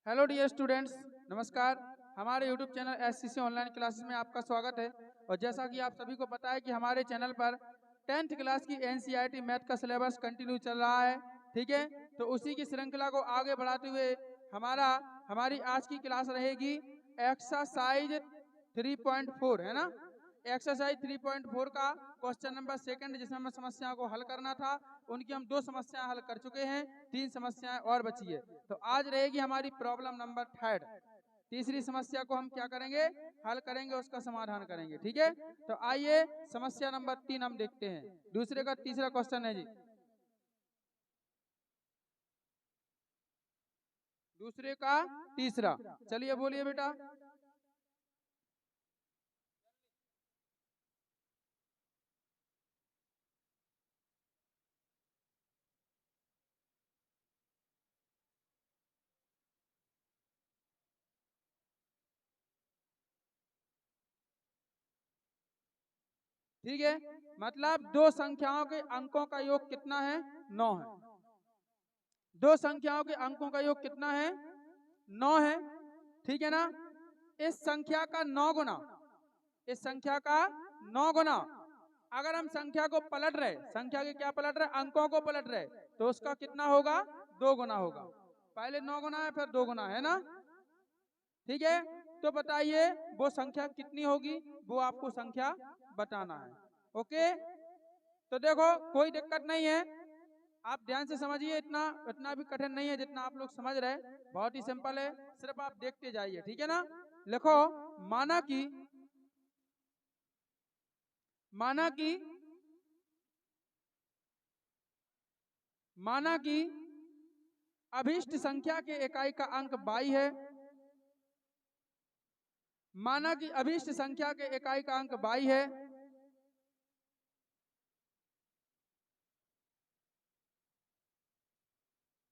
Hello dear students, नमस्कार। हमारे YouTube channel SCC online classes में आपका स्वागत है। और जैसा कि आप सभी को पता है कि हमारे चैनल पर 10th क्लास की एनसीईआरटी मैथ का सिलेबस कंटिन्यू चल रहा है, ठीक है। तो उसी की श्रृंखला को आगे बढ़ाते हुए हमारी आज की क्लास रहेगी एक्सरसाइज 3.4, है ना। एक्सरसाइज 3.4 का क्वेश्चन नंबर 2 जिसमें हमें समस्याओं को हल करना था, उनकी हम 2 समस्याएं हल कर चुके हैं, 3 समस्याएं और बची है। तो आज रहेगी हमारी प्रॉब्लम नंबर 3। तीसरी समस्या को हम क्या करेंगे, हल करेंगे, उसका समाधान करेंगे, ठीक है। तो आइए समस्या नंबर 3 हम देखते हैं। दूसरे का तीसरा क्वेश्चन है जी, दूसरे का तीसरा। चलिए बोलिए बेटा। ठीक है, मतलब दो संख्याओं के अंकों का योग कितना है? 9 है। दो संख्याओं के अंकों का योग कितना है? 9 है, ठीक है ना। इस संख्या का 9 गुना, इस संख्या का 9 गुना अगर हम संख्या को पलट रहे, संख्या के क्या पलट रहे, अंकों को पलट रहे, तो उसका कितना होगा? 2 गुना होगा। पहले 9 गुना है, फिर 2 गुना, है ना। ठीक है, तो बताइए वो संख्या कितनी होगी, वो आपको संख्या बताना है। ओके, तो देखो कोई दिक्कत नहीं है, आप ध्यान से समझिए। इतना इतना भी कठिन नहीं है जितना आप लोग समझ रहे, बहुत ही सिंपल है, सिर्फ आप देखते जाइए, ठीक है ना। लिखो, माना कि माना कि माना कि अभिष्ट संख्या के इकाई का अंक 22 है। माना कि अभिष्ट संख्या के इकाई का अंक 22 है।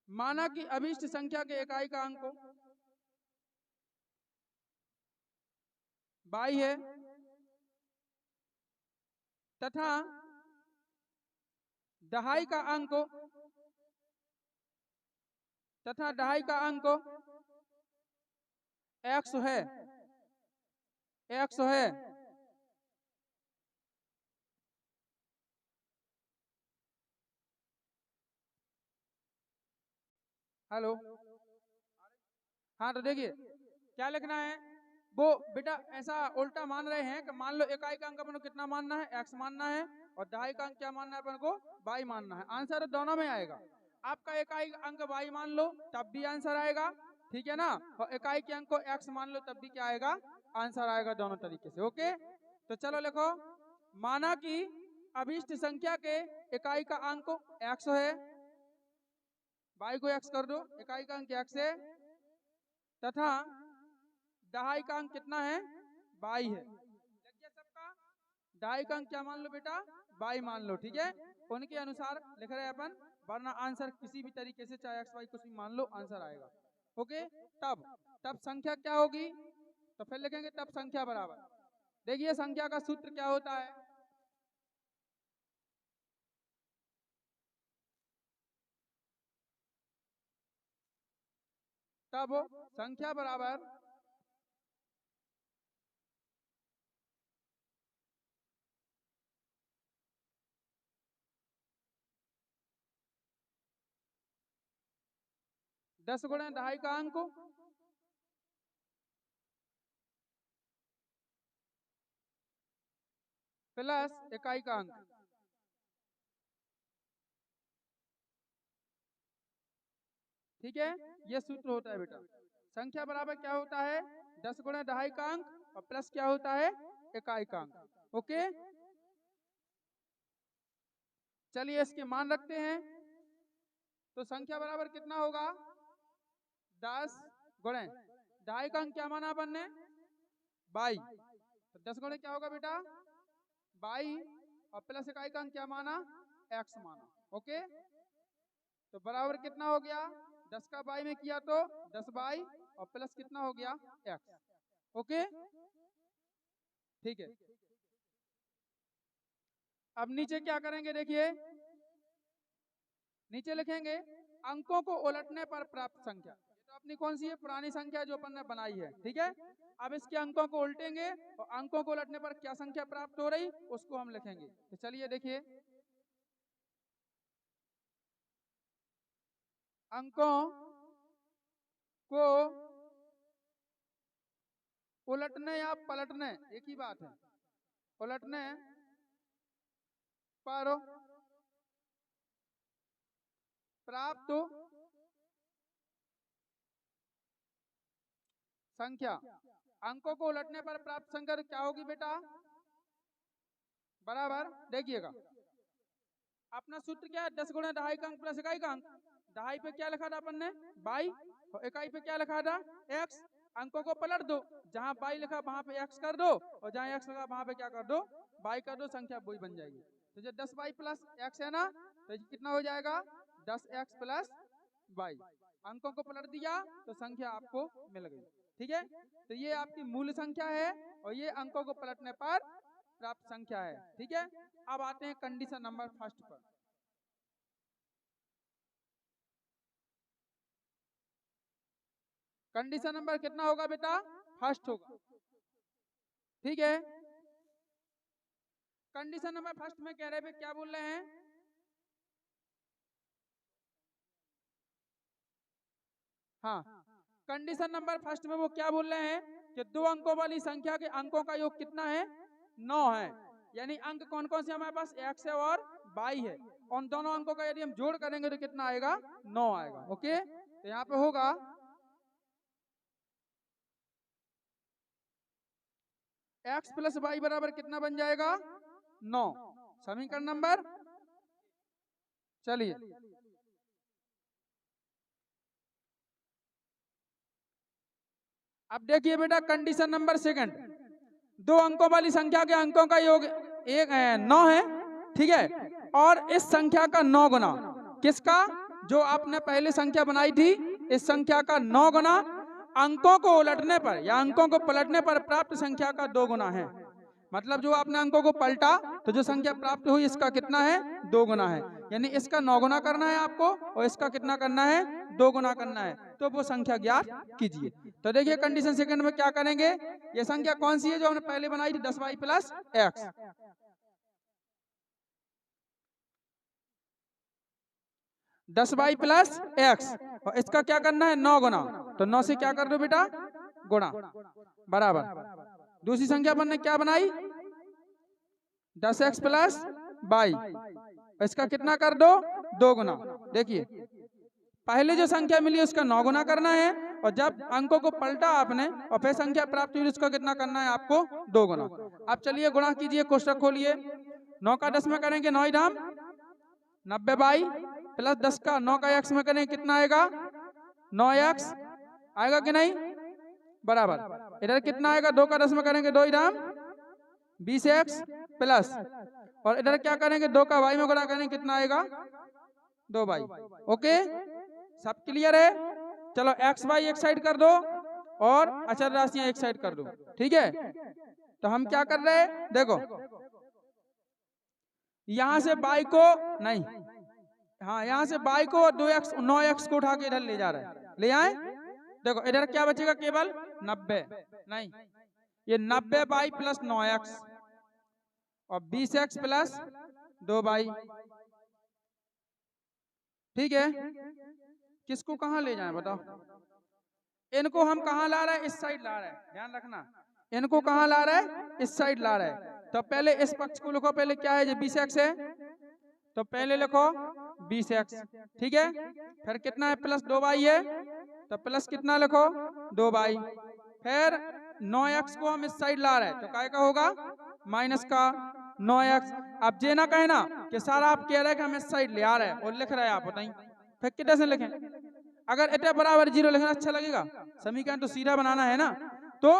माना कि अभिष्ट संख्या के इकाई का अंक 22 है तथा दहाई का अंक x है, x है। हेलो, हाँ तो देखिए क्या लिखना है। वो बेटा ऐसा उल्टा मान रहे हैं कि मान लो इकाई का अंक अपन को कितना मानना है, x मानना है, और दहाई का अंक क्या मानना है अपन को? 22 मानना है। आंसर दोनों में आएगा। आपका इकाई अंक 22 मान लो तब भी आंसर आएगा, ठीक है ना। और इकाई के अंक को x मान लो तब भी क्या आएगा? आंसर आएगा, दोनों तरीके से। ओके, तो चलो लिखो, माना कि अभिष्ट संख्या के इकाई का अंक x है, y को x कर दो, इकाई का अंक x है, तथा दहाई का अंक कितना है? 22 है। लग गया सबका? दहाई का अंक क्या मान लो बेटा? 22 मान लो, ठीक है। उनके अनुसार लिख रहे हैं अपन, वरना आंसर किसी भी तरीके से चाहे x y कुछ भी मान लो आंसर आएगा। ओके, तब तब संख्या क्या होगी? तो फिर लिखेंगे तब संख्या बराबर। देखिए संख्या का सूत्र क्या होता है, तब संख्या बराबर 10 गुणे दहाई का अंक प्लस इकाई का अंक। ठीक है, ये सूत्र होता है बेटा। संख्या बराबर क्या होता है? 10 गुणे दहाई का अंक और प्लस क्या होता है? इकाई का अंक। ओके, चलिए इसके मान रखते हैं। तो संख्या बराबर कितना होगा? 10 गुणे दहाई का अंक क्या माना अपन ने? 22। तो 10 गुणे क्या होगा बेटा? 22, और प्लस इकाई का अंक क्या माना? x माना। ओके, तो बराबर कितना हो गया? 10 का 22 में किया तो 10 22, और प्लस कितना हो गया? x। ओके, ठीक है। अब नीचे क्या करेंगे, देखिए नीचे लिखेंगे अंकों को उलटने पर प्राप्त संख्या। ये तो अपनी कौन सी है? पुरानी संख्या जो अपन ने बनाई है, ठीक है। अब इसके अंकों को उल्टेंगे और अंकों को उलटने पर क्या संख्या प्राप्त हो रही उसको हम लिखेंगे। तो चलिए देखिए, अंकों को उलटने या पलटने एक ही बात है, उलटने पर प्राप्त संख्या, अंकों को उलटने पर प्राप्त संख्या क्या होगी बेटा? बराबर, देखिएगा अपना सूत्र क्या है? 10 गुणा ढाई का अंक प्लस इकाई का अंक। ढाई पे क्या लिखा था अपन ने? बाई, और इकाई पे क्या लिखा था? एक्स। अंकों को पलट दो, जहां बाई लिखा वहां पे एक्स कर दो, और जहां एक्स लगा वहां पे क्या कर दो? बाई कर दो, संख्या वही बन जाएगी। तो जो 10 बाई प्लस एक्स है ना, तो कितना हो जाएगा? 10 एक्स प्लस बाई। अंकों को पलट दिया तो संख्या आपको मिल गई, ठीक है। तो ये आपकी मूल संख्या है और ये अंकों को पलटने पर प्राप्त संख्या है, ठीक है। अब आते हैं कंडीशन नंबर फर्स्ट पर। कंडीशन नंबर कितना होगा बेटा? फर्स्ट होगा, ठीक है। कंडीशन नंबर फर्स्ट में कह रहे हैं, क्या बोल रहे हैं? हाँ, कंडीशन नंबर फर्स्ट में वो क्या बोल रहे हैं कि दो अंकों वाली संख्या के अंकों का योग कितना है? 9 है। यानी अंक कौन कौन से हमारे पास? एक्स है और बाई है। उन दोनों अंकों का यदि हम जोड़ करेंगे तो कितना आएगा? 9 आएगा। ओके, तो यहाँ पे होगा एक्स प्लस वाई बराबर कितना बन जाएगा? 9। समीकरण नंबर, चलिए अब देखिए बेटा, कंडीशन नंबर सेकंड, दो अंकों वाली संख्या के अंकों का योग 9 है, ठीक है। और इस संख्या का 9 गुना किसका? जो आपने पहले संख्या बनाई थी, इस संख्या का 9 गुना अंकों को उलटने पर या अंकों को पलटने पर प्राप्त संख्या का 2 गुना है। मतलब जो आपने अंकों को पलटा तो जो संख्या प्राप्त हुई इसका कितना है? 2 गुना है। यानी इसका 9 गुना करना है आपको और इसका कितना करना है? 2 गुना करना है। तो वो संख्या ज्ञात कीजिए। तो देखिए कंडीशन सेकंड में क्या करेंगे, ये संख्या कौन सी है जो हमने पहले बनाई थी? 10 y plus x. 10 y plus x, और इसका क्या करना है? 9 गुना। तो 9 से क्या कर दो बेटा? गुणा, बराबर। दूसरी संख्या अपन ने क्या बनाई? 10 एक्स प्लस बाई, इसका कितना कर दो? 2 गुना। देखिए पहले जो संख्या मिली उसका 9 गुना करना है, और जब अंकों को पलटा आपने और फिर संख्या प्राप्त हुई उसका कितना करना है आपको? 2 गुना। अब चलिए गुणा कीजिए, कोष्टक खोलिए। 9 का 10 में करेंगे 9 धाम 90 बाई प्लस 10 का 9 का एक्स में करेंगे कितना आएगा? 9 एक्स आएगा कि नहीं? बराबर। इधर कितना आएगा? 2 का 10 में करेंगे 2 धाम 20 एक्स प्लस, और इधर क्या करेंगे? 2 का वाई में गुणा करेंगे कितना आएगा? 2 बाई। ओके, सब क्लियर है? चलो एक्स वाई एक साइड कर दो और अचर राशियां एक साइड कर दो, ठीक है। तो हम क्या कर रहे हैं? देखो यहां से बाई को नहीं, हाँ यहाँ से बाई को 2x 9x को उठा के इधर ले जा रहे हैं, ले आए। देखो इधर क्या बचेगा? केवल 90, नहीं ये 90 बाई प्लस 9x और 20x प्लस 2 बाई, ठीक है। किसको कहाँ ले जाएं बताओ? इनको हम कहाँ ला रहे हैं? इस साइड ला रहे हैं, ध्यान रखना। इनको कहाँ ला रहे हैं? इस साइड ला रहे हैं। तो पहले इस पक्ष को लिखो, पहले क्या है? जो 20x है, तो पहले लिखो 20x, ठीक है। फिर कितना है? प्लस 2 बाई है, तो प्लस कितना लिखो? 2 बाई। फिर 9x को हम इस साइड ला रहे हैं, तो काय का होगा? माइनस का 9x। अब जे ना कहे ना कि सारा आप कह रहे हैं कि हम इस साइड ले आ रहे हैं और लिख रहे हैं आप, बताइए फिर कितने से लिखें? अगर इतना बराबर 0 लिखना अच्छा लगेगा? समीकरण तो सीधा बनाना है ना, तो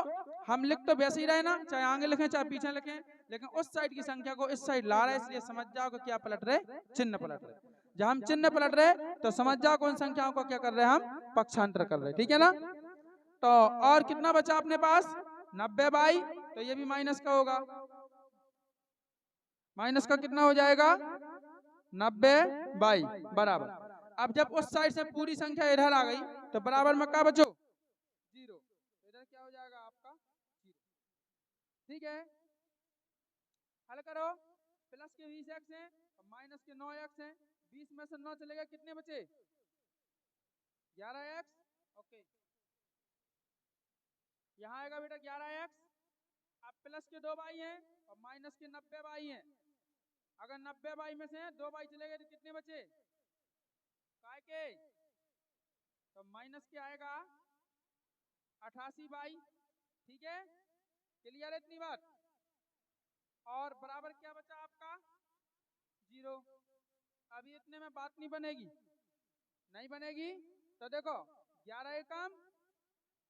हम लिख तो वैसे ही रहे ना, चाहे आगे लिखें चाहे पीछे लिखें, लेकिन उस साइड की संख्या को इस साइड ला रहे, इसलिए समझ जाओ कि क्या पलट रहे? चिन्ह पलट रहे। जब हम चिन्ह पलट रहे तो समझ जाओ कौन संख्याओं को क्या कर रहे हैं? हम पक्षांतर कर रहे हैं, ठीक है ना। तो और कितना बचा अपने पास? 90 बाई, तो ये भी माइनस का होगा। माइनस का कितना हो जाएगा? 90 बाई बराबर। अब जब उस साइड से पूरी संख्या इधर आ गई तो बराबर में क्या बचो 0, इधर क्या हो जाएगा आपका 0। ठीक है, हल करो। प्लस के 20x हैं और माइनस के 9x हैं, 20 में से 9 चलेगा, कितने बचे 11x। ओके, यहाँ आएगा बेटा 11x। अब प्लस के 2 बाई हैं और माइनस के 90 बाई हैं। अगर 90 बाई में से 2 बाई चले गए तो कितने बचे काय के, तो माइनस के आएगा 88 बाई। ठीक है, क्लियर है इतनी बात। और बराबर क्या बचा आपका 0। अभी इतने में बात नहीं बनेगी, नहीं बनेगी। तो देखो 11 कम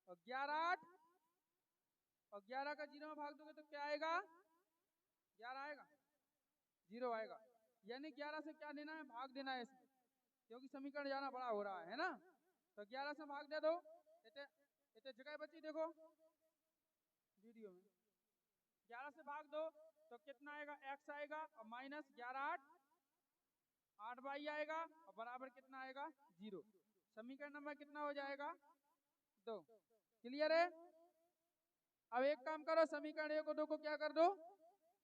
और 11 8 और 11 का 0 में भाग दोगे तो क्या आएगा 11 आएगा, 0 आएगा। यानी 11 से क्या देना है, भाग देना है इसमें, क्योंकि समीकरण जाना बड़ा हो रहा है ना। तो 11 से भाग दे दो, इतने जगह बची देखो वीडियो में। 11 से भाग दो तो कितना आएगा, x आएगा और माइनस 11 8 बाई आएगा और बराबर कितना आएगा 0। समीकरण नंबर कितना हो जाएगा 2। क्लियर है। अब एक काम करो, समीकरण 1 और 2 को क्या कर दो,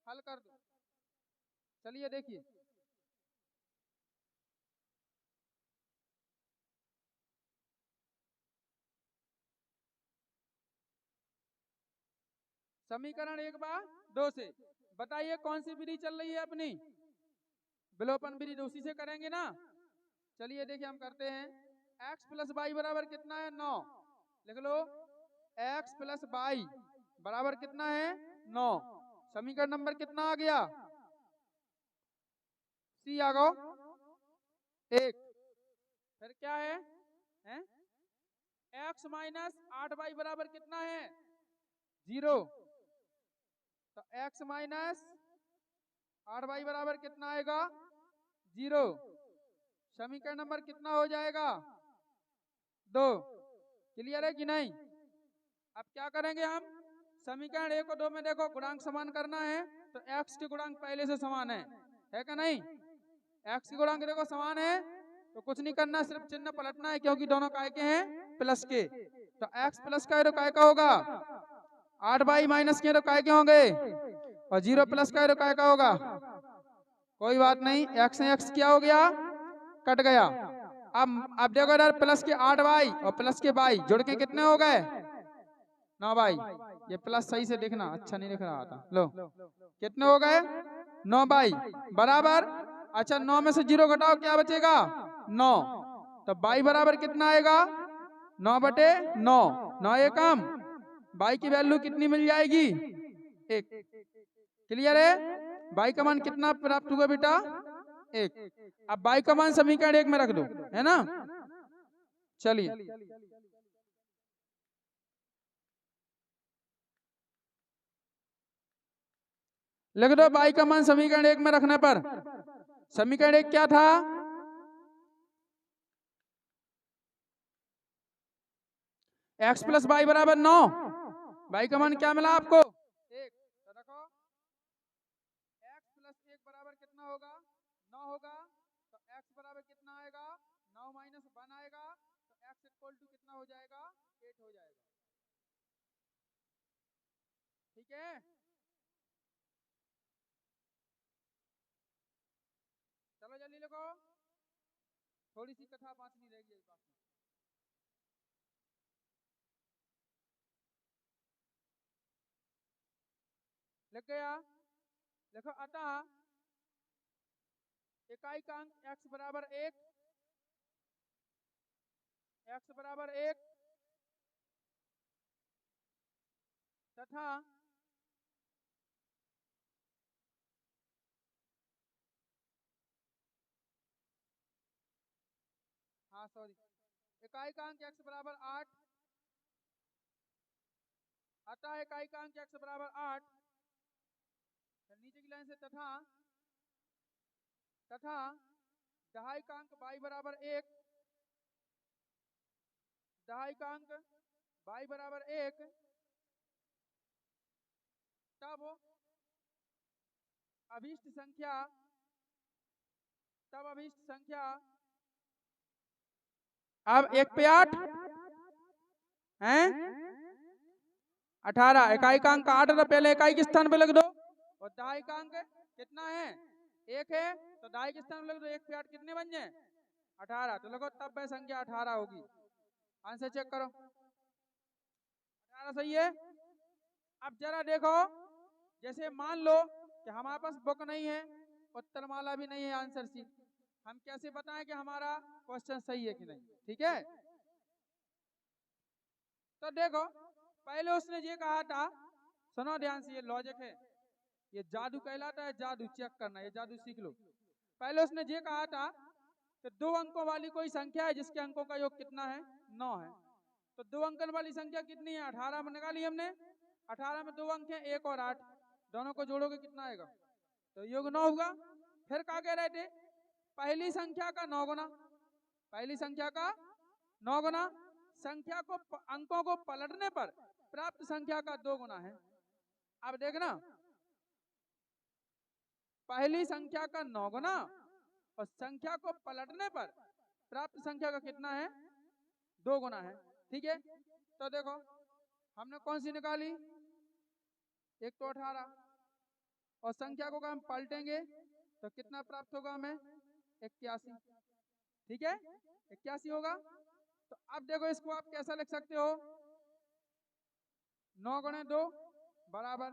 हल कर दो। चलिए देखिए, समीकरण 1 बार 2 से बताइए कौन सी विधि चल रही है अपनी, विलोपन विधि, तो उसी से करेंगे ना। चलिए देखिए हम करते हैं। x प्लस वाई बराबर कितना है 9, लिख लो x प्लस वाई बराबर कितना है 9। समीकरण नंबर कितना आ गया, सी आ गो 1। फिर क्या है, x माइनस 8 वाई बराबर कितना है 0। तो x माइनस 8 वाई बराबर कितना आएगा 0। समीकरण नंबर कितना हो जाएगा 2। क्लियर है कि नहीं। अब क्या करेंगे हम, समीकरण 1 और 2 में देखो गुणांक समान करना है, तो x के गुणांक पहले से समान है क्या नहीं। x के गुणांक देखो समान है तो कुछ नहीं करना, सिर्फ चिन्ह पलटना है, क्योंकि दोनों काय के हैं प्लस के। तो x प्लस का है तो काय का होगा 8 बाई माइनस के तो काय के होंगे, और 0 प्लस का है तो काय का होगा। कोई बात नहीं, x से x क्या हो गया, कट गया। अब देखो इधर प्लस के 8 बाई और प्लस के बाई जोड़ के कितने हो गए 9 बाई। ये प्लस सही से देखना, अच्छा नहीं दिख रहा था। लो कितने हो गए 9 बाई बराबर। अच्छा 9 में से 0 घटाओ क्या बचेगा 9। तो बाई बराबर कितना आएगा 9 बटे 9, 9 एक कम, बाई की वैल्यू कितनी मिल जाएगी 1। क्लियर है। बाई का मान कितना प्राप्त हुआ बेटा 1। अब बाई का मान समीकरण 1 में रख दो, है ना। चलिए लिख दो बाई का मान समीकरण 1 में रखने पर। समीकरण 1 क्या था, x प्लस वाई बराबर 9। बाई का मान क्या मिला आपको 1। तो देखो x प्लस 1 बराबर कितना होगा 9 होगा। तो x बराबर कितना आएगा 9 माइनस 1 आएगा, तो x इक्वल टू कितना हो जाएगा 8 हो जाएगा। ठीक है, चलो जल्दी लिखो, थोड़ी सी कथा बांचनी रहेगी इस बात में। लिख गया, लिखो अतः इकाई का अंक x बराबर 1, x बराबर 1 तथा हाँ सॉरी, इकाई का अंक x बराबर 8, अतः इकाई का अंक x बराबर 8। नीचे की लाइन से तथा दहाई का अंक y बराबर 1, दहाई का अंक y बराबर 1, तब अभीष्ट संख्या अब 1 पे 8 हैं 18, इकाई का अंक 8 तो पहले इकाई के स्थान पे लिख दो, और दहाई का अंक कितना है 1 है, तो दहाई के स्थान पे लिख दो। 1 पे 8 कितने बन जाए 18, तो लगो तब वह संख्या 18 होगी। आंसर चेक करो, 18 सही है। अब जरा देखो, जैसे मान लो कि हमारे पास बुक नहीं है, उत्तरमाला भी नहीं है, आंसर शीट, हम कैसे बताएं कि हमारा क्वेश्चन सही है कि नहीं? ठीक है, तो देखो पहले उसने ये कहा था, सुनो ध्यान से, ये लॉजिक है, ये जादू कहलाता है, जादू चेक करना, ये जादू सीख लो। पहले उसने ये कहा था कि 2 अंकों वाली कोई संख्या है जिसके अंकों का योग कितना है 9 है, तो 2 अंकन वाली संख्या कितनी है 18 में निकाली हमने। 18 में 2 अंक हैं 1 और 8, दोनों को जोड़ोगे कितना आएगा, तो योग 9 होगा। फिर क्या कह रहे थे, पहली संख्या का 9 गुना, पहली संख्या का 9 गुना, संख्या को अंकों को पलटने पर प्राप्त संख्या का 2 गुना है। अब देखना, पहली संख्या का 9 गुना और संख्या को पलटने पर प्राप्त संख्या का कितना है 2 गुना है। ठीक है, तो देखो हमने कौन सी निकाली, एक तो 18, और संख्या को हम पलटेंगे तो कितना प्राप्त होगा हमें 81। ठीक है, 81 होगा। तो अब देखो इसको आप कैसा लिख सकते हो, 9 गुणे 2 बराबर,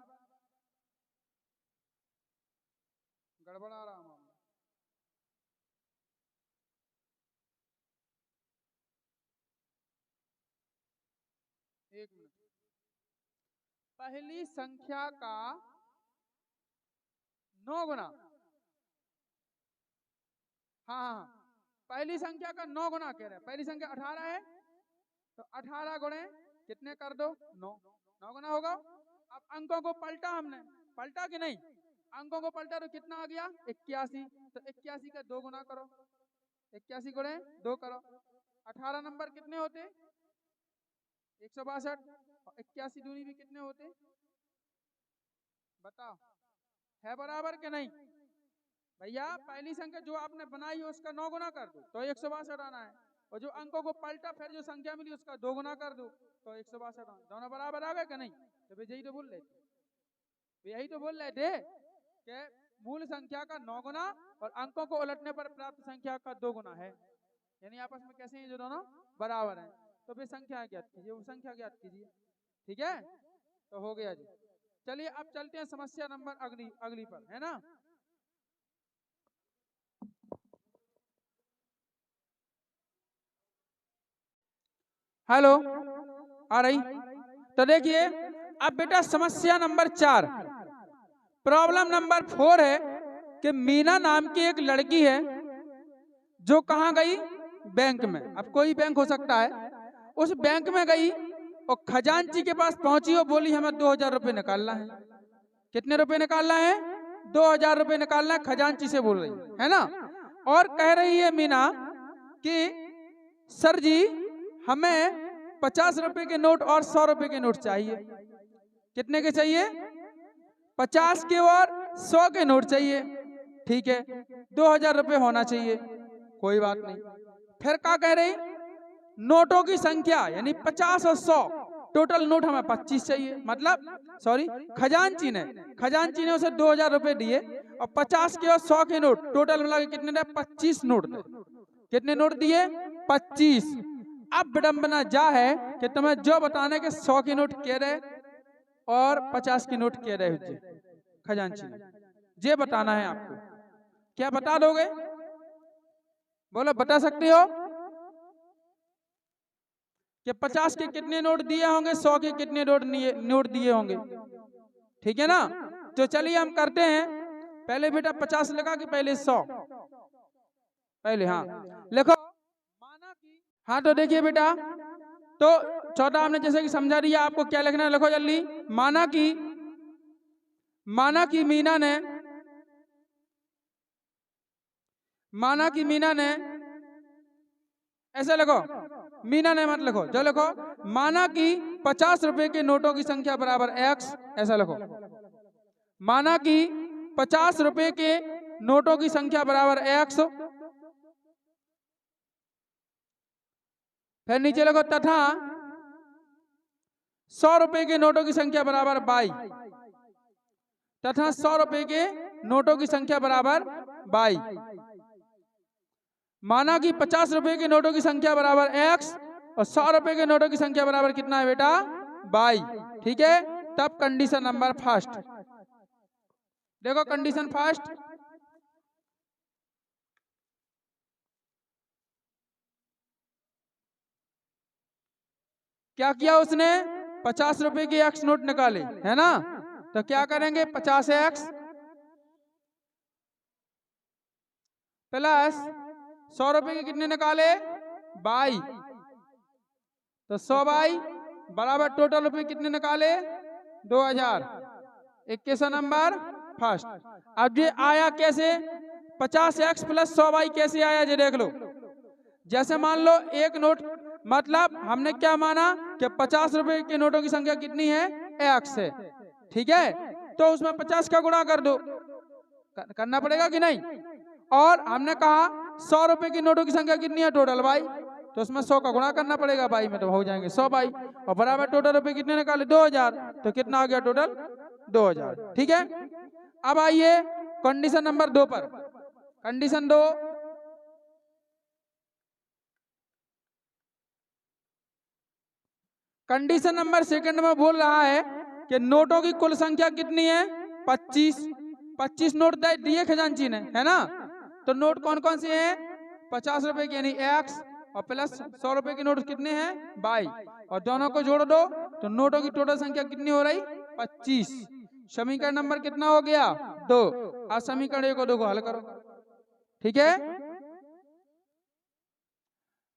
गड़बड़ा रहा मामला, एक मिनट, पहली संख्या का 9 गुना, हाँ, पहली संख्या का 9 गुना कह रहे हैं, पहली संख्या 18 है, तो 18 गुणे कितने कर दो 9, 9 गुना होगा। अब अंकों को पलटा हमने, पलटा कि नहीं, अंकों को पलटा तो कितना आ गया 81, तो 81 का 2 गुना करो, 81 गुणे 2 करो, 18 नंबर कितने होते 162, और 81 दूनी भी कितने होते, बताओ, है बराबर के नहीं? भैया पहली संख्या जो आपने बनाई है उसका 9 गुना कर दो तो 162 आना है, और जो अंकों को पलटा फिर जो संख्या मिली उसका 2 गुना कर दो तो 162 आना, दोनों बराबर आ गए कि नहीं? तो यही तो बोल रहे थे, यही तो बोल रहे थे कि मूल संख्या का 9 गुना और अंकों को उलटने पर प्राप्त संख्या का 2 गुना है, यानी आपस में कैसे हैं जो दोनों बराबर हैं। तो फिर संख्या ज्ञात कीजिए, वो संख्या ज्ञात कीजिए। ठीक है, तो हो गया जी। चलिए अब चलते हैं समस्या नंबर अगली पर, है ना। हेलो, आ रही? तो देखिए अब बेटा समस्या नंबर 4, प्रॉब्लम नंबर 4 है कि मीना नाम की एक लड़की है जो कहाँ गई, बैंक में। अब कोई बैंक हो सकता है, उस बैंक में गई और खजांची के पास पहुंची और बोली हमें 2000 रुपये निकालना है। कितने रुपए निकालना है 2000 रुपये निकालना है, खजांची से बोल रही है ना। और कह रही है मीना कि सर जी हमें 50 रुपए के नोट और 100 रुपए के नोट चाहिए। कितने के चाहिए 50 के और 100 के नोट चाहिए। ठीक है, 2000 रुपये होना चाहिए, कोई बात नहीं। फिर क्या कह रही, नोटों की संख्या यानी 50 और 100, टोटल नोट हमें 25 चाहिए, मतलब सॉरी खजांची ने उसे 2000 रुपए दिए और 50 के और 100 के नोट टोटल मिला के कितने दे 25 नोट दे। कितने नोट दिए 25। अब विडंबना जा है कि तुम्हें जो बताने के 100 के नोट कह रहे और 50 के नोट कह रहे हो खजांची ने, ये बताना है आपको। क्या बता दोगे, बोलो बता सकते हो कि 50 के कितने नोट दिए होंगे, 100 के कितने नोट दिए होंगे। ठीक है ना, तो चलिए हम करते हैं। पहले बेटा 50 लिखा कि पहले 100, पहले हाँ लिखो माना कि, हाँ तो देखिए बेटा, तो 14 हमने जैसे कि समझा दिया, आपको क्या लिखना है लिखो जल्दी। माना कि मीना ने ऐसे लिखो, मीना ने मत लिखो, जो लिखो माना कि 50 रुपए के नोटों की संख्या बराबर x, ऐसा लिखो। माना कि 50 रुपए के नोटों की संख्या बराबर x फिर नीचे लिखो तथा 100 रुपए के नोटों की संख्या बराबर 22, तथा 100 रुपए के नोटों की संख्या बराबर 22। माना कि 50 रुपए के नोटों की संख्या बराबर x और 100 रुपए के नोटों की संख्या बराबर कितना है बेटा 22। ठीक है, तब कंडीशन नंबर फर्स्ट देखो, कंडीशन फर्स्ट क्या किया उसने, 50 रुपए के x नोट निकाले है ना, तो क्या करेंगे 50x प्लस 100 रुपए के कितने निकाले 22, तो 100 बाई बराबर टोटल रुपए कितने निकाले 2000। Equation number first. अब ये आया कैसे, 50x प्लस 100 बाई कैसे आया ये देख लो। जैसे मान लो एक नोट, मतलब हमने क्या माना कि 50 रुपए के नोटों की संख्या कितनी है x है, ठीक है, तो उसमें 50 का गुणा कर दो, करना पड़ेगा कि नहीं। और हमने कहा 100 रुपए की नोटों की संख्या कितनी है टोटल बाई, तो उसमें 100 का गुणा करना पड़ेगा बाई में, तो हो जाएंगे 100 बाई, और बराबर टोटल रुपए कितने निकाले 2000, तो कितना आ गया टोटल 2000। ठीक है, अब आइए कंडीशन नंबर 2 पर। कंडीशन 2, कंडीशन नंबर सेकंड में बोल रहा है कि नोटों की कुल संख्या कितनी है 25। 25 नोट दिए खजांची ने, है ना, तो नोट कौन कौन से हैं 50 रुपए के यानी x और प्लस 100 रुपए के नोट कितने हैं 22, और दोनों को जोड़ दो तो नोटों की टोटल संख्या कितनी हो रही 25। समीकरण नंबर कितना हो गया 2। आज समीकरण 1 और 2 को हल करो। ठीक है,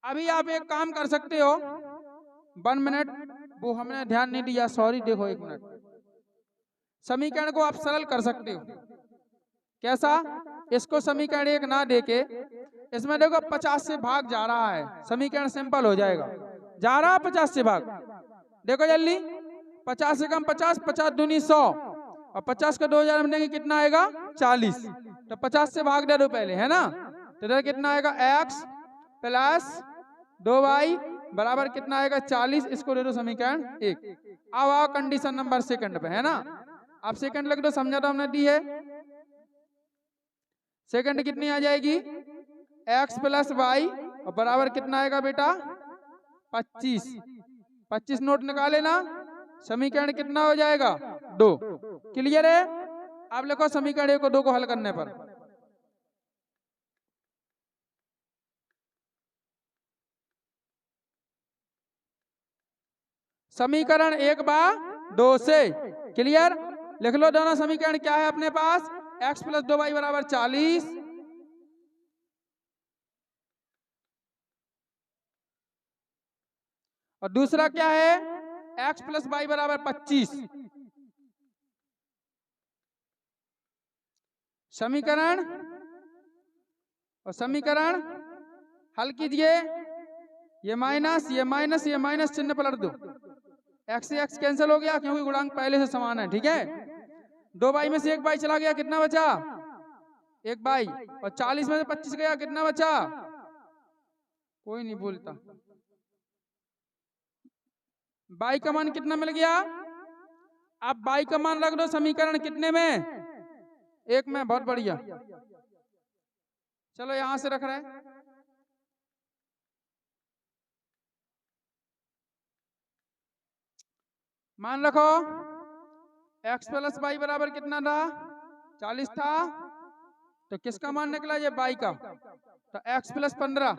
अभी आप एक काम कर सकते हो, 1 मिनट, वो हमने ध्यान नहीं दिया, सॉरी, देखो 1 मिनट। समीकरण को आप सरल कर सकते हो, कैसा, इसको समीकरण 1 ना देके इसमें देखो 50 से भाग जा रहा है, समीकरण सिंपल हो जाएगा। जा रहा है 50 से भाग, देखो जल्दी, 50 से कम 50, 50 दूनी 100, और 50 का 2000 में देंगे कितना आएगा 40, तो 50 से भाग दे दो पहले, है ना, तो इधर कितना आएगा x प्लस 2y बराबर कितना आएगा 40, इसको दे दो समीकरण 1। अब आओ कंडीशन नंबर सेकंड पे, है ना, आप सेकंड लिख दो, समझा तो हमने दी है। सेकंड कितनी आ जाएगी x प्लस वाई और बराबर कितना आएगा बेटा 25। 25 नोट निकाले ना, समीकरण कितना हो जाएगा 2। क्लियर है, आप लिखो समीकरण 1 और 2 को हल करने पर। समीकरण 1 बा 2 से, क्लियर, लिख लो दोनों समीकरण क्या है अपने पास, x प्लस 2y बराबर 40 और दूसरा क्या है x प्लस वाई बराबर 25। समीकरण और समीकरण हल कीजिए, ये माइनस ये माइनस ये माइनस चिन्ह पलट दो, x से x कैंसिल हो गया क्योंकि गुणांक पहले से समान है। ठीक है, 2 बाई में से 1 बाई चला गया, कितना बचा 1 बाई, और 40 में से 25 गया, कितना बचा, कोई नहीं बोलता, बाई का मान कितना मिल गया। अब बाई का मान रख दो समीकरण कितने में 1 में, बहुत बढ़िया, चलो यहां से रख रहे हैं, मान रखो x प्लस वाई बराबर कितना था 40 था, तो किसका मान निकला ये बाई का, तो x प्लस 15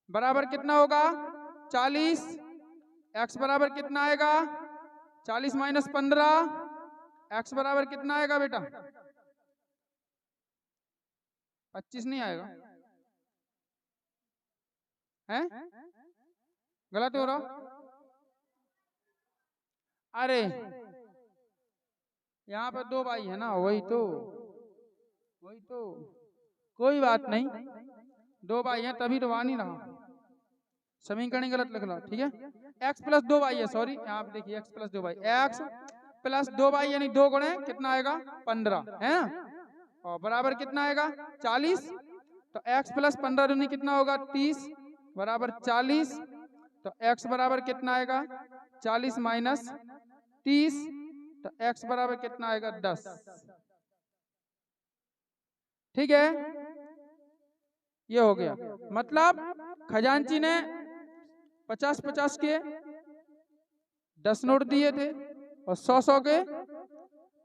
बराबर कितना होगा 40, x बराबर कितना आएगा 40 माइनस 15, x बराबर कितना आएगा बेटा 25 नहीं आएगा, हैं गलत हो रहा, अरे यहाँ पर 2 बाई है ना, वही तो कोई बात नहीं, 2 बाई है तभी तो आ नहीं रहा, समीकरण गलत लिख लो। ठीक है, x प्लस 2 बाई है, सॉरी यहाँ पे देखिए x plus 2 by, x plus 2 by यानी 2 गुणे कितना आएगा 15 है ना, और बराबर कितना आएगा 40, तो x प्लस 15 दूनी कितना होगा 30, बराबर 40, तो x बराबर कितना आएगा 40 माइनस 30, तो x बराबर कितना आएगा 10। ठीक है, ये हो गया। मतलब खजांची ने 50-50 के 10 नोट दिए थे और 100-100 के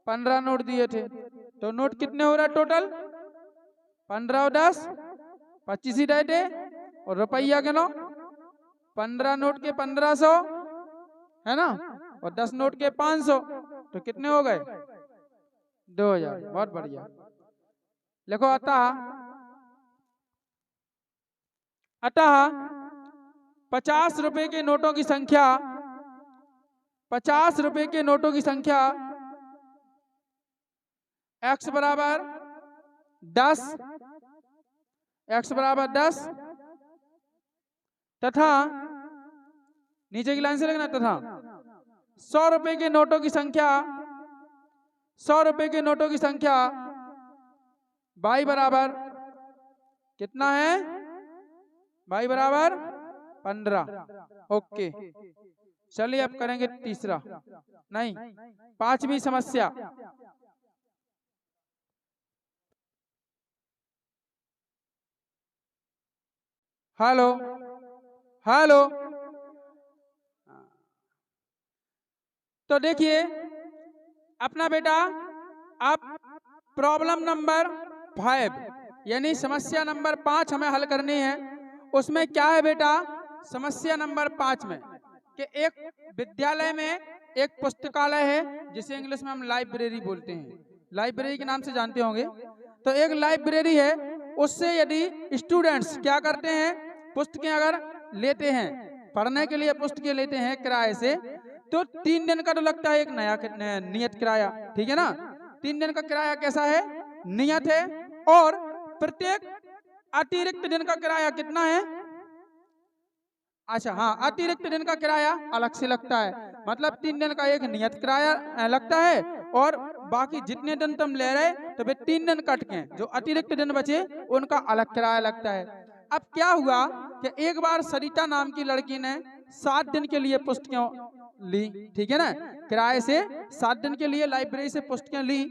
15 नोट दिए थे। तो नोट कितने हो रहा है टोटल 15 और 10 25 ही डाटे और रुपया के नो 15 नोट के 1500 है ना, और 10 नोट के 500, तो कितने हो गए 2000। बहुत बढ़िया। लिखो अतः 50 रुपए के नोटों की संख्या 50 रुपए के नोटों की संख्या x बराबर 10 तथा नीचे की लाइन से लिखना तथा 100 रुपए के नोटों की संख्या 100 रुपए के नोटों की संख्या y बराबर कितना है y बराबर 15। ओके, चलिए अब करेंगे तीसरा, नहीं 5वीं समस्या। Hello hello. तो देखिए अपना बेटा, आप प्रॉब्लम नंबर 5 यानी समस्या नंबर 5 हमें हल करनी है। उसमें क्या है बेटा, समस्या नंबर 5 में कि एक विद्यालय में एक पुस्तकालय है जिसे इंग्लिश में हम लाइब्रेरी बोलते हैं, लाइब्रेरी के नाम से जानते होंगे। तो एक लाइब्रेरी है, उससे यदि स्टूडेंट्स क्या करते हैं, पुस्तकें अगर लेते हैं, पढ़ने के लिए पुस्तकें लेते हैं किराए से, तो 3 दिन का तो लगता है एक नया नियत किराया, ठीक है ना। 3 दिन का किराया कैसा है, नियत है, और प्रत्येक अतिरिक्त दिन का किराया कितना है, अच्छा हाँ, अतिरिक्त दिन का किराया अलग से लगता है। मतलब 3 दिन का एक नियत किराया लगता है और बाकी जितने दिन तुम ले रहे तो वे 3 दिन कट के जो अतिरिक्त दिन बचे उनका अलग किराया लगता है। अब क्या हुआ कि एक बार सरिता नाम की लड़की ने 7 दिन के लिए पुस्तकें ली, ठीक है ना, किराए से 7 दिन के लिए लाइब्रेरी से पुस्तकें ली।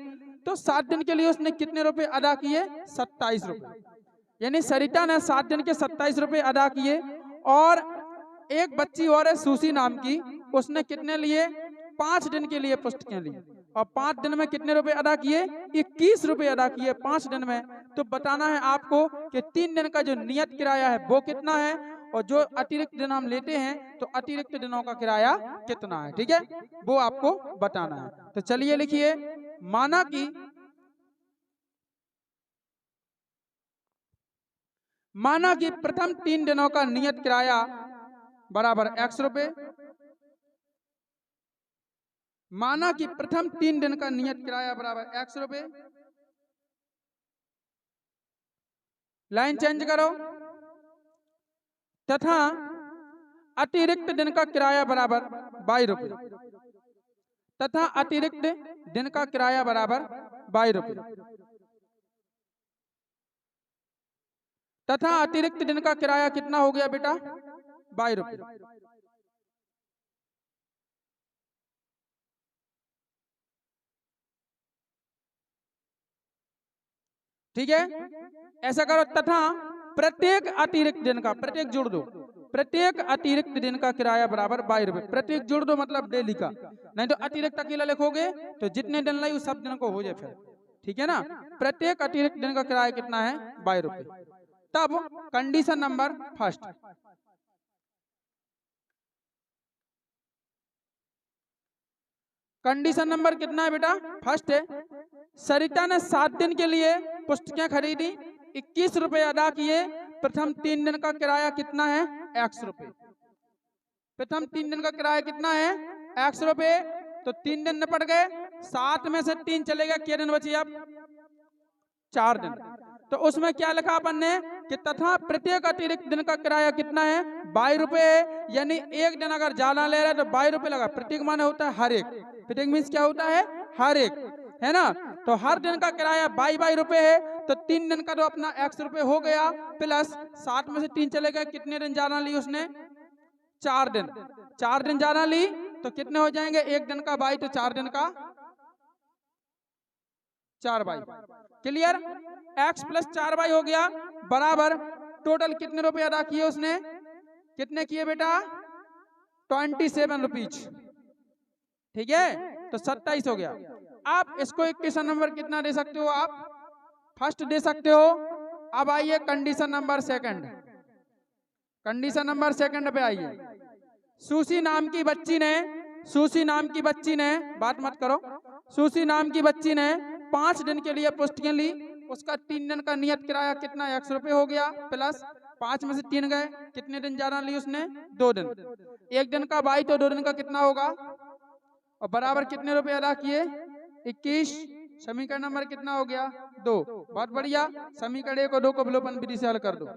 तो 7 दिन के लिए उसने कितने रुपए अदा किए, 27 रुपए। यानी सरिता ने 7 दिन के 27 रुपए अदा किए। और एक बच्ची और है सूसी नाम की, उसने कितने लिए, 5 दिन के लिए पुस्तकें ली और 5 दिन में कितने रुपए अदा किए, 21 रुपए अदा किए 5 दिन में। तो बताना है आपको कि 3 दिन का जो नियत किराया है वो कितना है और जो अतिरिक्त दिन हम लेते हैं तो अतिरिक्त दिनों का किराया कितना है, ठीक है, वो आपको बताना है। तो चलिए लिखिए, माना कि प्रथम 3 दिनों का नियत किराया बराबर x रुपए। माना कि प्रथम 3 दिन का नियत किराया बराबर x रुपए। लाइन चेंज करो। तथा अतिरिक्त दिन का किराया बराबर 22 रुपए। तथा अतिरिक्त दिन का किराया बराबर 22 रुपए। तथा अतिरिक्त दिन का किराया कितना हो गया बेटा, 22 रुपए। ठीक है, ऐसा करो। तथा प्रत्येक अतिरिक्त दिन का, प्रत्येक जोड़ दो, प्रत्येक अतिरिक्त दिन का किराया बराबर 22 रुपए। प्रत्येक जोड़ दो मतलब डेली का, नहीं तो अतिरिक्त अकेला लिखोगे तो जितने दिन लगे उस सब दिन को हो जाए फिर, ठीक है ना। प्रत्येक अतिरिक्त दिन का किराया कितना है, 22 रुपए। तब condition number first, condition number कितना है बेटा, फर्स्ट है, सरिता ने 7 दिन के लिए पुस्तकें खरीदी, 21 रुपए अदा किए। प्रथम 3 दिन का किराया कितना है, x रुपए। प्रथम 3 दिन का किराया कितना है, x रुपए। तो 3 दिन निपट गए, 7 में से 3 चलेगा, क्या दिन बची अब, 4 दिन। तो उसमें क्या लिखा अपन ने कि तथा प्रत्येक अतिरिक्त दिन का किराया कितना है, 22 रुपए। यानी एक दिन अगर ज्यादा ले रहे तो 22 रुपए लगा। प्रत्येक माने होता है हर एक, प्रत्येक मीन्स क्या होता है, हर एक। है ना। तो हर दिन का किराया 22 रुपए है, तो 3 दिन का तो अपना x रुपए हो गया, प्लस 60 में से 3 चले गए, कितने दिन ज्यादा ली उसने? 4 दिन। 4 दिन ज्यादा ली तो कितने हो जाएंगे? एक दिन का बाई, तो 4 दिन का 4 by. Clear? x plus 4 by हो गया बराबर टोटल कितने रुपए अदा किए उसने? कितने किए बेटा? 27 रुपीज। ठीक है, तो 27 हो गया। आप इसको इक्वेशन नंबर कितना दे सकते हो? आप फर्स्ट दे सकते हो। अब आइए condition number second. Condition number second पे आइए। सुशी नाम की बच्ची ने बात मत करो, सुशी नाम की बच्ची ने 5 दिन के लिए पुस्तकें ली। उसका 3 दिन का नियत किराया कितना? x रुपए हो गया, प्लस 5 में से 3 गए, कितने दिन ज्यादा ली उसने? 2 दिन। एक दिन का बाई, तो 2 दिन का कितना होगा? और बराबर कितने रुपए अदा किए? 21। समीकरण नंबर कितना हो गया? 2। बहुत बढ़िया। समीकरण 1 और 2 को विलोपन विधि से हल कर दो।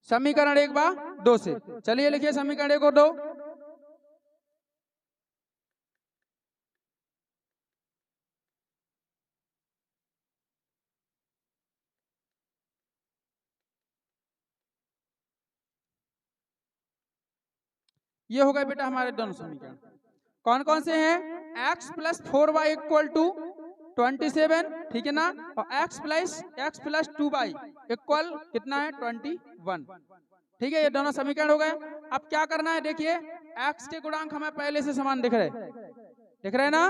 समीकरण 1 बा 2 से। चलिए लिखिए समीकरण 1 और 2। ये हो गए बेटा हमारे दोनों समीकरण। कौन कौन से हैं? x plus 4y equal to 27, ठीक है ना, और x प्लस 2y इक्वल कितना है? 21। ठीक है, ये दोनों समीकरण हो गए। अब क्या करना है? देखिए x के गुणांक हमें पहले से समान दिख रहे ना,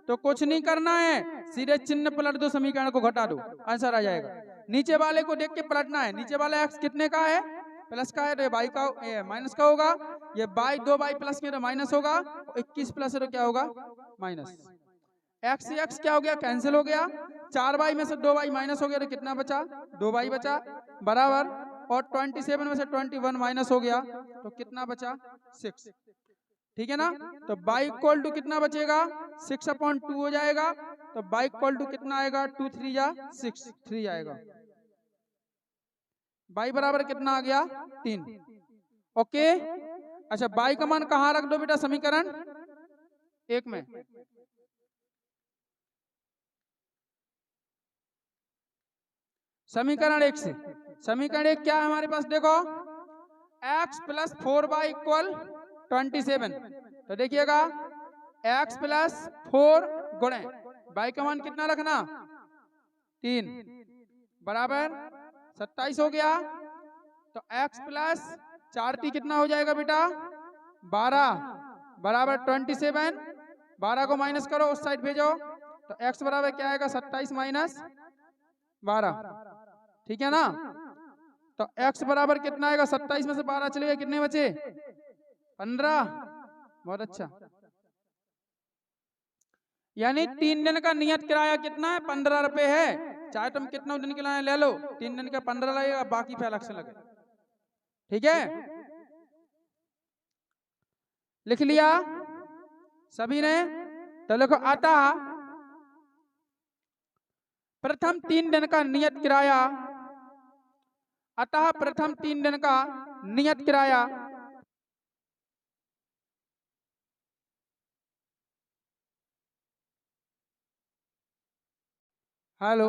तो कुछ नहीं करना है, सीधे चिन्ह पलट दो, समीकरण को घटा दो, आंसर आ जाएगा। नीचे वाले को देख के पलटना है। नीचे वाला x कितने का है? प्लस का है, तो ये बाई का माइनस का होगा। ये बाई 2 बाई प्लस में तो माइनस होगा, 21 प्लस है तो क्या होगा? माइनस। x से x क्या हो गया? कैंसिल हो गया। 4 बाई में से 2 बाई माइनस हो गया, तो कितना बचा? 2 बाई बचा, बराबर। और 27 में से 21 माइनस हो गया, तो कितना बचा? 6। ठीक है ना, तो बाई इक्वल टू कितना बचेगा? 6/2 हो जाएगा। तो बाई इक्वल टू कितना आएगा? 2 3 जा 6, 3 आएगा। बाई बराबर कितना आ गया? 3। ओके। अच्छा, बाई का मान कहाँ रख दो बेटा? समीकरण 1 में। समीकरण 1 से। समीकरण 1 क्या है हमारे पास? देखो x प्लस 4y इक्वल 27। तो देखिएगा x प्लस 4 गुणे y का मान कितना रखना? 3 बराबर 27 हो गया। तो x प्लस 4 कितना हो जाएगा बेटा? 12 बराबर 27। 12 को माइनस करो, उस साइड भेजो, तो x बराबर क्या आएगा? 27 माइनस 12। ठीक है ना, तो x बराबर कितना आएगा? 27 में से 12 चलेगा, कितने बचे? 15। बहुत अच्छा। यानी 3 दिन का नियत किराया कितना है? 15 रुपए है। चाहे तुम कितना दिन के लिए ले लो, 3 दिन का 15 लगेगा, बाकी पे अलग से लगे। ठीक है, लिख लिया सभी ने? तो देखो, अतः प्रथम 3 दिन का नियत किराया, अतः प्रथम 3 दिन का नियत किराया हेलो,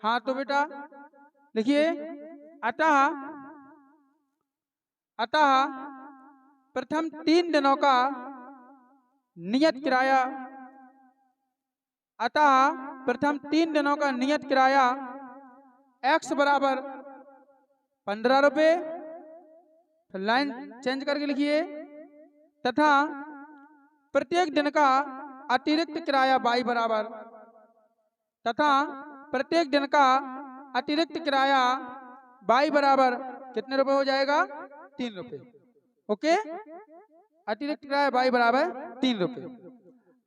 हाँ तो बेटा लिखिए, अतः प्रथम 3 दिनों का नियत किराया, अतः प्रथम 3 दिनों का नियत किराया x बराबर 15 रुपए, लाइन चेंज करके लिखिए, तथा प्रत्येक दिन का अतिरिक्त किराया y बराबर, तथा प्रत्येक दिन का अतिरिक्त किराया y बराबर कितने रुपए हो जाएगा? 3 रुपए। ओके, अतिरिक्त किराया y बराबर 3 रुपए।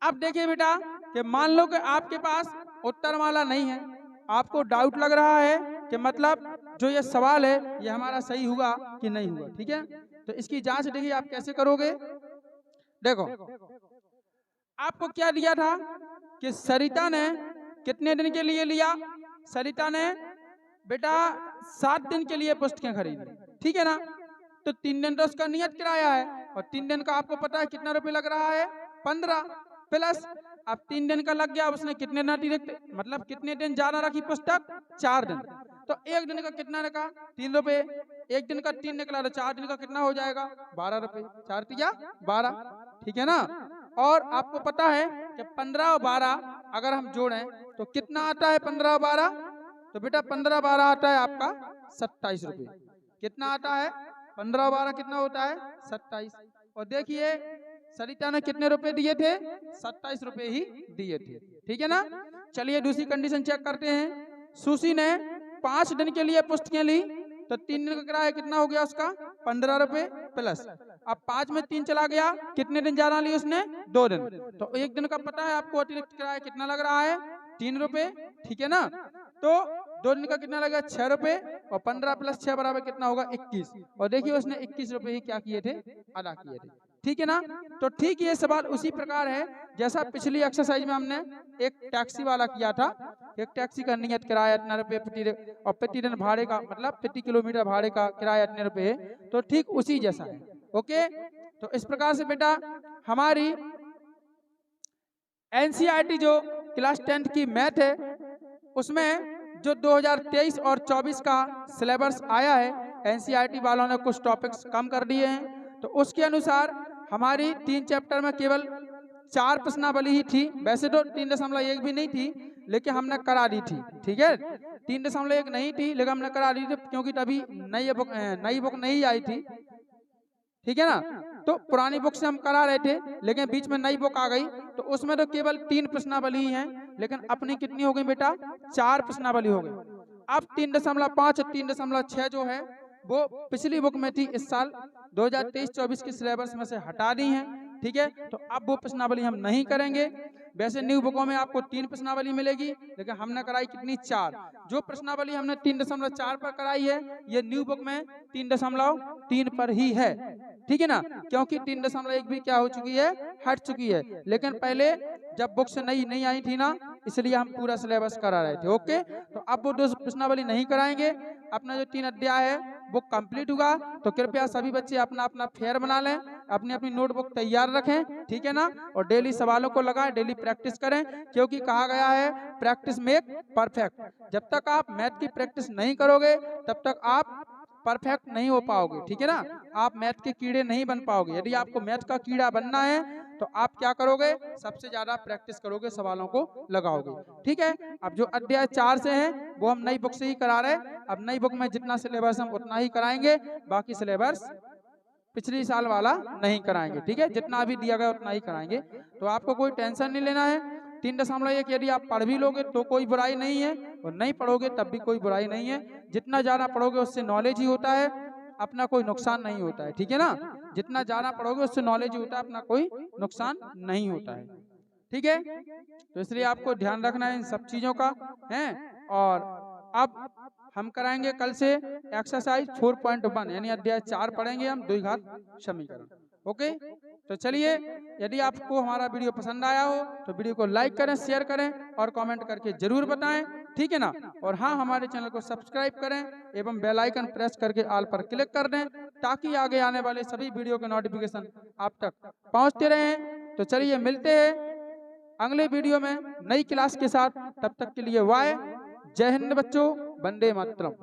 अब देखिए बेटा कि मान लो कि आपके पास उत्तरमाला नहीं है, आपको डाउट लग रहा है कि मतलब जो ये सवाल है ये हमारा सही हुआ कि नहीं हुआ। ठीक है, तो इसकी जांच देखिए आप कैसे करोगे। देखो, आपको क्या दिया था कि सरिता ने कितने दिन के लिए लिया? सरिता ने बेटा 7 दिन के लिए पुस्तकें खरीदी, ठीक है ना। तो 3 दिन तो उसका नियत किराया है, और 3 दिन का आपको पता है कितना रुपये लग रहा है, 15 प्लस अब 3 दिन का लग गया, उसने कितने दिन अतिरिक्त मतलब कितने दिन ज्यादा रखी पुस्तक, 4 दिन, तो 1 दिन का कितना रखा, 3 रुपये, 1 दिन का 3 निकला तो 4 दिन का कितना हो जाएगा, 12 रुपये, 4 तिया 12, ठीक है ना। और आपको पता है कि 15 और 12 अगर हम जोड़ें तो कितना आता है, 15 और 12, तो बेटा 15 12 आता है आपका 27 रुपये। कितना आता है, 15 और 12 कितना होता है, 27। और देखिए सरिता ने कितने रुपए दिए थे, 27 रुपए ही दिए थे, ठीक है ना। चलिए दूसरी कंडीशन चेक करते हैं। सुशी ने 5 दिन के लिए पुस्तकें ली, तो 3 दिन का किराया कितना हो गया उसका, 15 रुपए प्लस, अब 5 में 3 चला गया, कितने दिन ज्यादा ली उसने, 2 दिन, तो 1 दिन का पता है आपको अतिरिक्त किराया कितना लग रहा है, 3 रुपए, ठीक है ना। तो 2 दिन का कितना लगा, 6 रुपए, और 15 प्लस 6 बराबर कितना होगा, 21, और देखिए उसने 21 रुपए ही क्या किए थे, अदा किए थे, ठीक है ना। तो ठीक ये सवाल उसी प्रकार है जैसा पिछली एक्सरसाइज में हमने एक टैक्सी वाला किया था, एक टैक्सी का नियत किराया इतना रुपये और प्रति दिन भाड़े का मतलब प्रति किलोमीटर भाड़े का किराया इतने रुपए है, तो ठीक उसी जैसा है। ओके, तो इस प्रकार से बेटा हमारी एनसीईआरटी जो क्लास 10 की मैथ है उसमें जो 2023 और 24 का सिलेबस आया है, एनसीईआरटी वालों ने कुछ टॉपिक्स कम कर दिए हैं, तो उसके अनुसार हमारी 3 चैप्टर में केवल 4 प्रश्नावली ही थी, वैसे तो 3.1 भी नहीं थी लेकिन हमने करा दी थी, ठीक है, 3.1 नहीं थी लेकिन हमने करा दी थी क्योंकि तभी नई बुक नहीं आई थी, ठीक है ना। तो पुरानी बुक से हम करा रहे थे लेकिन बीच में नई बुक आ गई, तो उसमें तो केवल 3 प्रश्नावली ही हैं, लेकिन अपनी कितनी हो गई बेटा, 4 प्रश्नावली हो गई। अब 3.5 और 3.6 जो है वो पिछली बुक में थी, इस साल 2023-24 की सिलेबस में से हटा दी हैं, ठीक है, तो अब वो प्रश्नावली हम नहीं करेंगे। वैसे न्यू बुकों में आपको 3 प्रश्नावली मिलेगी, लेकिन हमने कराई कितनी, 4। जो प्रश्नावली हमने 3.4 पर कराई है ये न्यू बुक में 3.3 पर ही है, ठीक है ना, क्योंकि 3.1 भी क्या हो चुकी है, हट चुकी है, लेकिन पहले जब बुक से नहीं आई थी ना, इसलिए हम पूरा सिलेबस करा रहे थे। ओके, तो अब वो 2 प्रश्नावली नहीं कराएंगे, अपना जो 3 अध्याय है वो कंप्लीट हुआ, तो कृपया सभी बच्चे अपना अपना फेयर बना लें, अपनी अपनी नोटबुक तैयार रखें, ठीक है ना, और डेली सवालों को लगाएं, डेली प्रैक्टिस करें, क्योंकि कहा गया है प्रैक्टिस मेक परफेक्ट। जब तक आप मैथ की प्रैक्टिस नहीं करोगे तब तक आप परफेक्ट नहीं हो पाओगे, ठीक है ना, आप मैथ के कीड़े नहीं बन पाओगे। यदि आपको मैथ का कीड़ा बनना है तो आप क्या करोगे, सबसे ज्यादा प्रैक्टिस करोगे, सवालों को लगाओगे, ठीक है। अब जो अध्याय 4 से है वो हम नई बुक से ही करा रहे हैं, अब नई बुक में जितना सिलेबस हम उतना ही कराएंगे, बाकी सिलेबस पिछले साल वाला नहीं कराएंगे, ठीक है, जितना अभी दिया गया उतना ही कराएंगे, तो आपको कोई टेंशन नहीं लेना है। 3.1 यदि आप पढ़ भी लोगे तो कोई बुराई नहीं है, और नहीं पढ़ोगे तब भी कोई बुराई नहीं है, जितना ज्यादा पढ़ोगे उससे नॉलेज ही होता है, अपना कोई नुकसान नहीं होता है, ठीक है ना, जितना ज्यादा पढ़ोगे उससे नॉलेज ही होता है, अपना कोई नुकसान नहीं होता है, ठीक है। तो इसलिए आपको ध्यान रखना है इन सब चीजों का है। और अब हम कराएंगे कल से एक्सरसाइज 4.1 यानी अध्याय 4 पढ़ेंगे हम, द्विघात समीकरण। ओके, तो चलिए, यदि आपको हमारा वीडियो पसंद आया हो तो वीडियो को लाइक करें, शेयर करें और कमेंट करके जरूर बताएं, ठीक है ना। और हाँ, हमारे चैनल को सब्सक्राइब करें एवं बेल आइकन प्रेस करके ऑल पर क्लिक कर दें, ताकि आगे आने वाले सभी वीडियो के नोटिफिकेशन आप तक पहुंचते रहें। तो चलिए मिलते हैं अगले वीडियो में नई क्लास के साथ, तब तक के लिए बाय, जय हिंद बच्चों, वंदे मातरम।